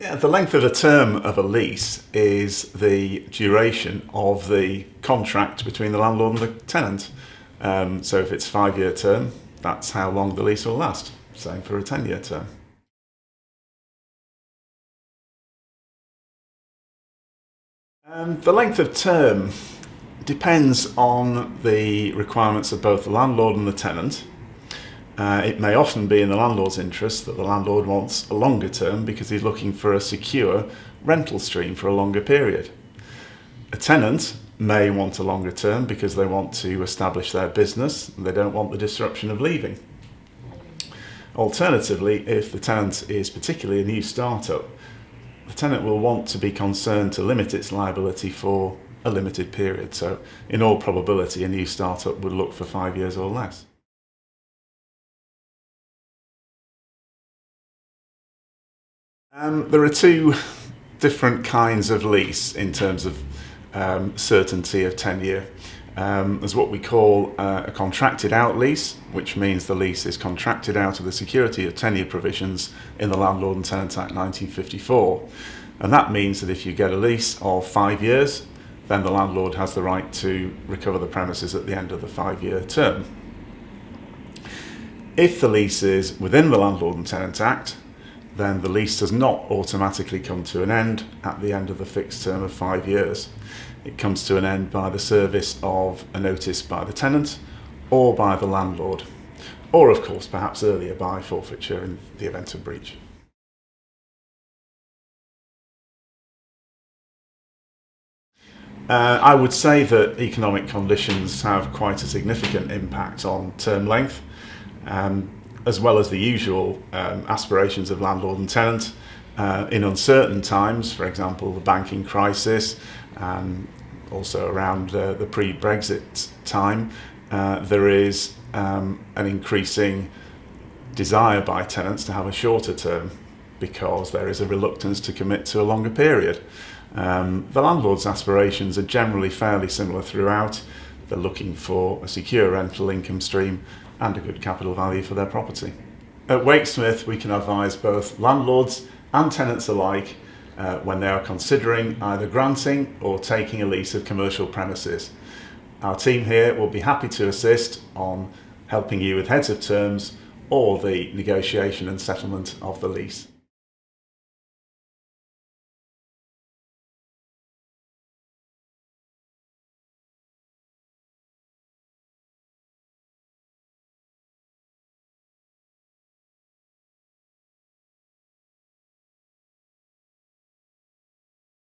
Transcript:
Yeah, the length of the term of a lease is the duration of the contract between the landlord and the tenant. So if it's a 5-year term, that's how long the lease will last. Same for a 10-year term. The length of term depends on the requirements of both the landlord and the tenant. It may often be in the landlord's interest that the landlord wants a longer term because he's looking for a secure rental stream for a longer period. A tenant may want a longer term because they want to establish their business and they don't want the disruption of leaving. Alternatively, if the tenant is particularly a new startup, the tenant will want to be concerned to limit its liability for a limited period. So in all probability, a new startup would look for 5 years or less. There are two different kinds of lease in terms of certainty of tenure. There's what we call a contracted out lease, which means the lease is contracted out of the security of tenure provisions in the Landlord and Tenant Act 1954. And that means that if you get a lease of 5 years, then the landlord has the right to recover the premises at the end of the 5-year term. If the lease is within the Landlord and Tenant Act, then the lease does not automatically come to an end at the end of the fixed term of 5 years. It comes to an end by the service of a notice by the tenant or by the landlord, or of course perhaps earlier by forfeiture in the event of breach. I would say that economic conditions have quite a significant impact on term length. As well as the usual aspirations of landlord and tenant. In uncertain times, for example, the banking crisis, also around the pre-Brexit time, there is an increasing desire by tenants to have a shorter term because there is a reluctance to commit to a longer period. The landlord's aspirations are generally fairly similar throughout. They're looking for a secure rental income stream and a good capital value for their property. At Wakesmith, we can advise both landlords and tenants alike when they are considering either granting or taking a lease of commercial premises. Our team here will be happy to assist on helping you with heads of terms or the negotiation and settlement of the lease.